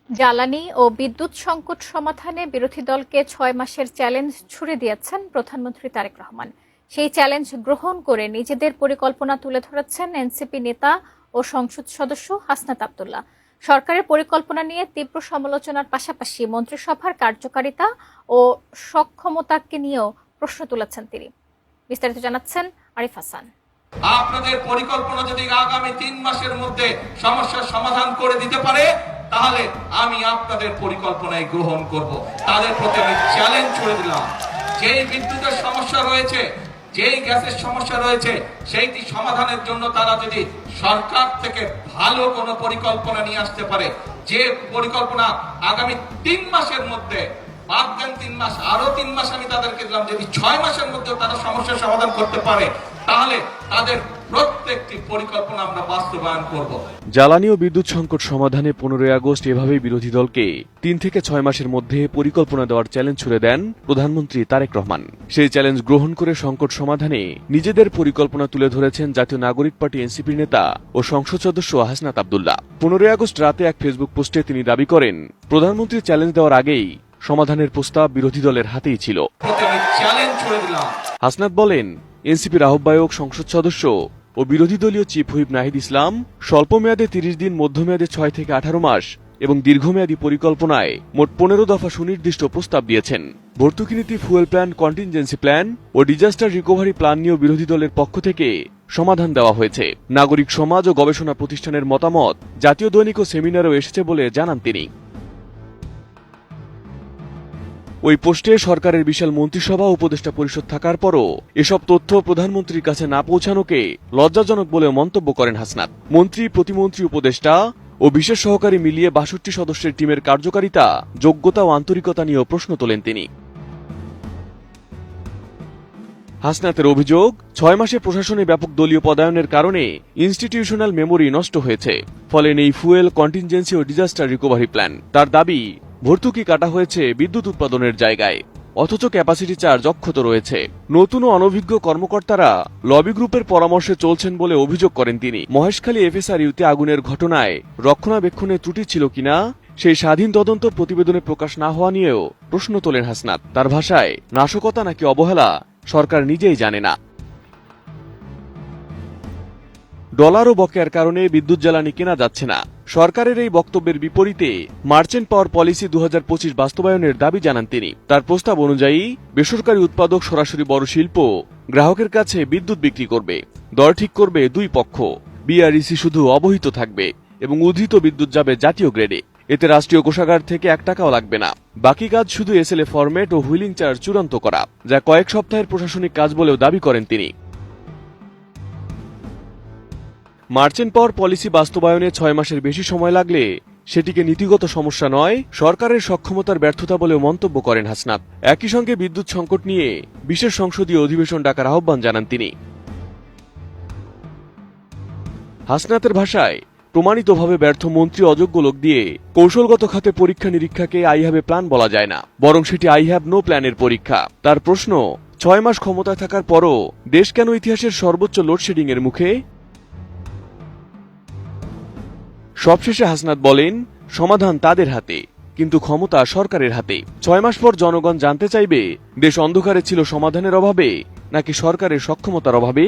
জ্বালানি ও বিদ্যুৎ সংকট সমাধানে বিরোধী দলকে ৬ মাসের চ্যালেঞ্জ ছুড়ে দিয়েছেন প্রধানমন্ত্রী তারেক রহমান। সেই চ্যালেঞ্জ গ্রহণ করে নিজেদের পরিকল্পনা তুলে ধরেছেন এনসিপি নেতা ও সংসদ সদস্য হাসনাত আব্দুল্লাহ। সরকারের পরিকল্পনা নিয়ে তীব্র সমালোচনার পাশাপাশি মন্ত্রিসভার কার্যকারিতা ও সক্ষমতাকে নিয়েও প্রশ্ন তুলেছেন তিনি। বিস্তারিত জানাচ্ছেন আরিফ হাসান। আপনাদের পরিকল্পনা যদি আগামী ৩ মাসের মধ্যে সমস্যার সমাধান করে দিতে পারে, তাহলে আমি আপনাদের পরিকল্পনায় গ্রহণ করব। তাদের প্রতি আমি চ্যালেঞ্জ ছুড়ে দিলাম। যেই বিদ্যুতের সমস্যা রয়েছে, যেই গ্যাসের সমস্যা রয়েছে, সেইটি সমাধানের জন্য তারা যদি সরকার থেকে ভালো কোনো পরিকল্পনা নিয়ে আসতে পারে, যে পরিকল্পনা আগামী ৩ মাসের মধ্যে, বাদ দেন ৩ মাস, আরো ৩ মাস আমি তাদেরকে দিলাম, যদি ৬ মাসের মধ্যে তারা সমস্যার সমাধান করতে পারে, তাহলে তাদের প্রত্যেকটি পরিকল্পনা আমরা বাস্তবায়ন করব। জ্বালানি ও বিদ্যুৎ সংকট সমাধানে 15 আগস্ট এভাবেই বিরোধী দলকে ৩ থেকে ৬ মাসের মধ্যে পরিকল্পনা দেওয়ার চ্যালেঞ্জ ছুড়ে দেন প্রধানমন্ত্রী তারেক রহমান। সেই চ্যালেঞ্জ গ্রহণ করে সংকট সমাধানে নিজেদের পরিকল্পনা তুলে ধরেছেন জাতীয় নাগরিক পার্টি এনসিপির নেতা ও সংসদ সদস্য হাসনাত আব্দুল্লাহ। 15 আগস্ট রাতে এক ফেসবুক পোস্টে তিনি দাবি করেন, প্রধানমন্ত্রী চ্যালেঞ্জ দেওয়ার আগেই সমাধানের প্রস্তাব বিরোধী দলের হাতেই ছিল। হাসনাত বলেন, এনসিপির আহ্বায়ক, সংসদ সদস্য ও বিরোধী দলীয় চিফ হুইপ নাহিদ ইসলাম স্বল্পমেয়াদে ৩০ দিন, মধ্যমেয়াদে ৬ থেকে ১৮ মাস এবং দীর্ঘমেয়াদী পরিকল্পনায় মোট ১৫ দফা সুনির্দিষ্ট প্রস্তাব দিয়েছেন। ভর্তুকি নীতি, ফুয়েল প্ল্যান, কন্টিনজেন্সি প্ল্যান ও ডিজাস্টার রিকভারি প্ল্যান নিয়েও বিরোধী দলের পক্ষ থেকে সমাধান দেওয়া হয়েছে। নাগরিক সমাজ ও গবেষণা প্রতিষ্ঠানের মতামত জাতীয় দৈনিক ও সেমিনারেও এসেছে বলে জানান তিনি। ওই পোস্টে সরকারের বিশাল মন্ত্রিসভা উপদেষ্টা পরিষদ থাকার পরও এসব তথ্য প্রধানমন্ত্রীর কাছে না পৌঁছানোকে লজ্জাজনক বলেও মন্তব্য করেন হাসনাত। মন্ত্রী, প্রতিমন্ত্রী, উপদেষ্টা ও বিশেষ সহকারী মিলিয়ে ৬২ সদস্যের টিমের কার্যকারিতা, যোগ্যতা ও আন্তরিকতা নিয়েও প্রশ্ন তোলেন তিনি। হাসনাতের অভিযোগ, ৬ মাসে প্রশাসনে ব্যাপক দলীয় পদায়নের কারণে ইনস্টিটিউশনাল মেমোরি নষ্ট হয়েছে, ফলে নেই ফুয়েল, কন্টিনজেন্সি ও ডিজাস্টার রিকভারি প্ল্যান। তার দাবি, ভর্তুকি কাটা হয়েছে বিদ্যুৎ উৎপাদনের জায়গায়, অথচ ক্যাপাসিটি চার্জ অক্ষত রয়েছে। নতুন ও অনভিজ্ঞ কর্মকর্তারা লবি গ্রুপের পরামর্শে চলছেন বলে অভিযোগ করেন তিনি। মহেশখালী এফএসআরইউতে আগুনের ঘটনায় রক্ষণাবেক্ষণে ত্রুটি ছিল কিনা সেই স্বাধীন তদন্ত প্রতিবেদনে প্রকাশ না হওয়া নিয়েও প্রশ্ন তোলেন হাসনাত। তার ভাষায়, নাশকতা নাকি অবহেলা সরকার নিজেই জানে না। ডলার ও বকেয়ার কারণে বিদ্যুৎ জ্বালানি কেনা যাচ্ছে না, সরকারের এই বক্তব্যের বিপরীতে মার্চেন্ট পাওয়ার পলিসি ২০২৫ বাস্তবায়নের দাবি জানান তিনি। তার প্রস্তাব অনুযায়ী বেসরকারি উৎপাদক সরাসরি বড় শিল্প গ্রাহকের কাছে বিদ্যুৎ বিক্রি করবে, দর ঠিক করবে দুই পক্ষ, বিআরইসি শুধু অবহিত থাকবে এবং উদ্ধৃত বিদ্যুৎ যাবে জাতীয় গ্রেডে। এতে রাষ্ট্রীয় কোষাগার থেকে ১ টাকাও লাগবে না। বাকি কাজ শুধু এসএলএ ফরম্যাট ও হুইলিং চার্জ চূড়ান্ত করা, যা কয়েক সপ্তাহের প্রশাসনিক কাজ বলেও দাবি করেন তিনি। মার্চেন্ট পাওয়ার পলিসি বাস্তবায়নে ৬ মাসের বেশি সময় লাগলে সেটিকে নীতিগত সমস্যা নয়, সরকারের সক্ষমতার ব্যর্থতা বলেও মন্তব্য করেন হাসনাত। একই সঙ্গে বিদ্যুৎ সংকট নিয়ে বিশেষ সংসদীয় অধিবেশন ডাকার আহ্বান জানান তিনি। হাসনাতের ভাষায়, প্রমাণিতভাবে ব্যর্থ মন্ত্রী, অযোগ্য লোক দিয়ে কৌশলগত খাতে পরীক্ষা নিরীক্ষাকে আই হ্যাভ এ প্ল্যান বলা যায় না, বরং সেটি আই হ্যাভ নো প্ল্যানের পরীক্ষা। তার প্রশ্ন, ৬ মাস ক্ষমতায় থাকার পরও দেশ কেন ইতিহাসের সর্বোচ্চ লোডশেডিং এর মুখে? সবশেষে হাসনাত বলেন, সমাধান তাদের হাতে, কিন্তু ক্ষমতা সরকারের হাতে। ৬ মাস পর জনগণ জানতে চাইবে, দেশ অন্ধকারে ছিল সমাধানের অভাবে নাকি সরকারের সক্ষমতার অভাবে?